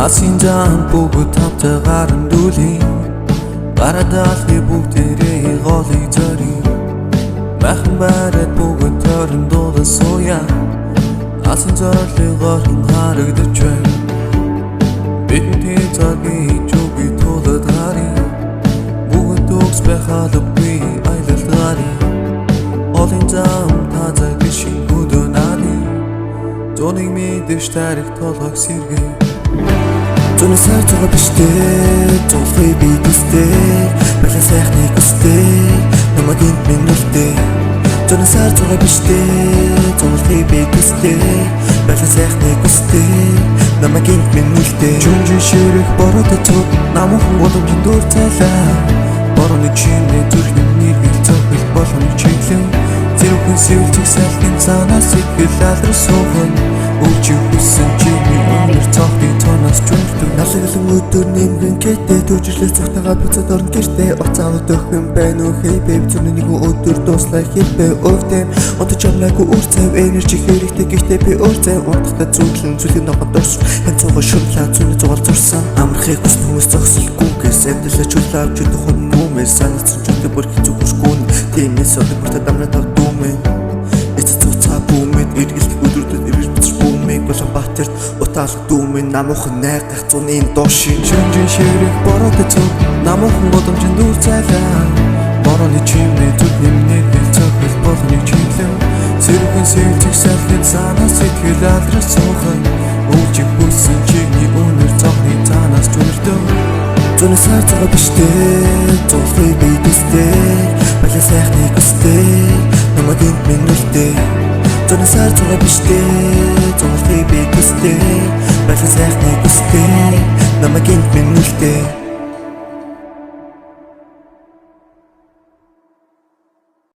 Асинжан бүгд хамтаагаар дүүлийн гарадаалхи бүгдээрээ голыг зорив Махан бараад бүгд тойрондоо сууя Асан зорилгоор харагдаж байна Бидний цагийн чуги тулад хари Бүгд төгс байхалгүй айлт хари Олон зам таза гişin өдөнани Зонийг мэдэж тарих толгойг сэргээ Зуны сар цуга биштэй Зулхий би төстэй Бэлэн сайхныг өстэй Намаг энд минултэй Зуны сар цуга биштэй Зулхий би төстэй Бэлэн сайхныг өстэй Намаг энд минултэй Чүнжин ширэх бороотой цуг Намуухан боломжин дүр цайлаа Борооны чинээ зүрхний нэргэл цогөл болгоны чиглэн Зэрүүхэн сэвэлчиг сайлхын цаанаас итгэл алдар сууган Үлжих хүссэн чиний өнөр цогтын цонаас чүрдэг Налаглан өдөр нэмгэн кэтэ Түжирлээ цогтойгоо буцаад орн гэртээ Оцаавал дөхөн байна уу хэй бэйб Зүрний нэгэн өдөр дуслаа хэлбэ өвдэн Онтож амлаагүй үр цайв энержи хэрэгтэй Гэхдээ би өөр цайв унтахтаа зүглэн Зүлгийн ногоон дурсан Хэн цугаа шүрлээ зүний зугаал зурсан Амархыг хүсн хүмүүс зогсолгүйгээс Амдалаа чулаа авч өдөх хүн нүмээс Санагдсан чүлдэг бүр хэцүү хүшгүүн Тиймээс одог бүртээ дамраа тав дүүмэн Эцэц цуцаа бүүмэд Иргэлт өдрөдөд ирж бицэр бүүмэг Болон батэрт утаалах дүүмэн Намуухан найгах зуны доошин Шүнжин ширэх бороотой цуг Намуухан боломжин дүр цайлаа Борооны чимээ зүд нэмнэр гэл цогөл болгоныг чиглэн Зэрүүхэн сэвэлчиг сайлхын цаанаас итгэл алдрах суухан Үлжих хүссэн чиний өнөр цогны цаанаас чүрдэг Зуны сар цуга биштэй Зулхий би төстэй Бэлэн сайхныг өстэй Намаг энд минултэй Зуны сар цуга биштэй Зулхий би төстэй Бэлэн сайхныг өстэй Намаг энд минултэй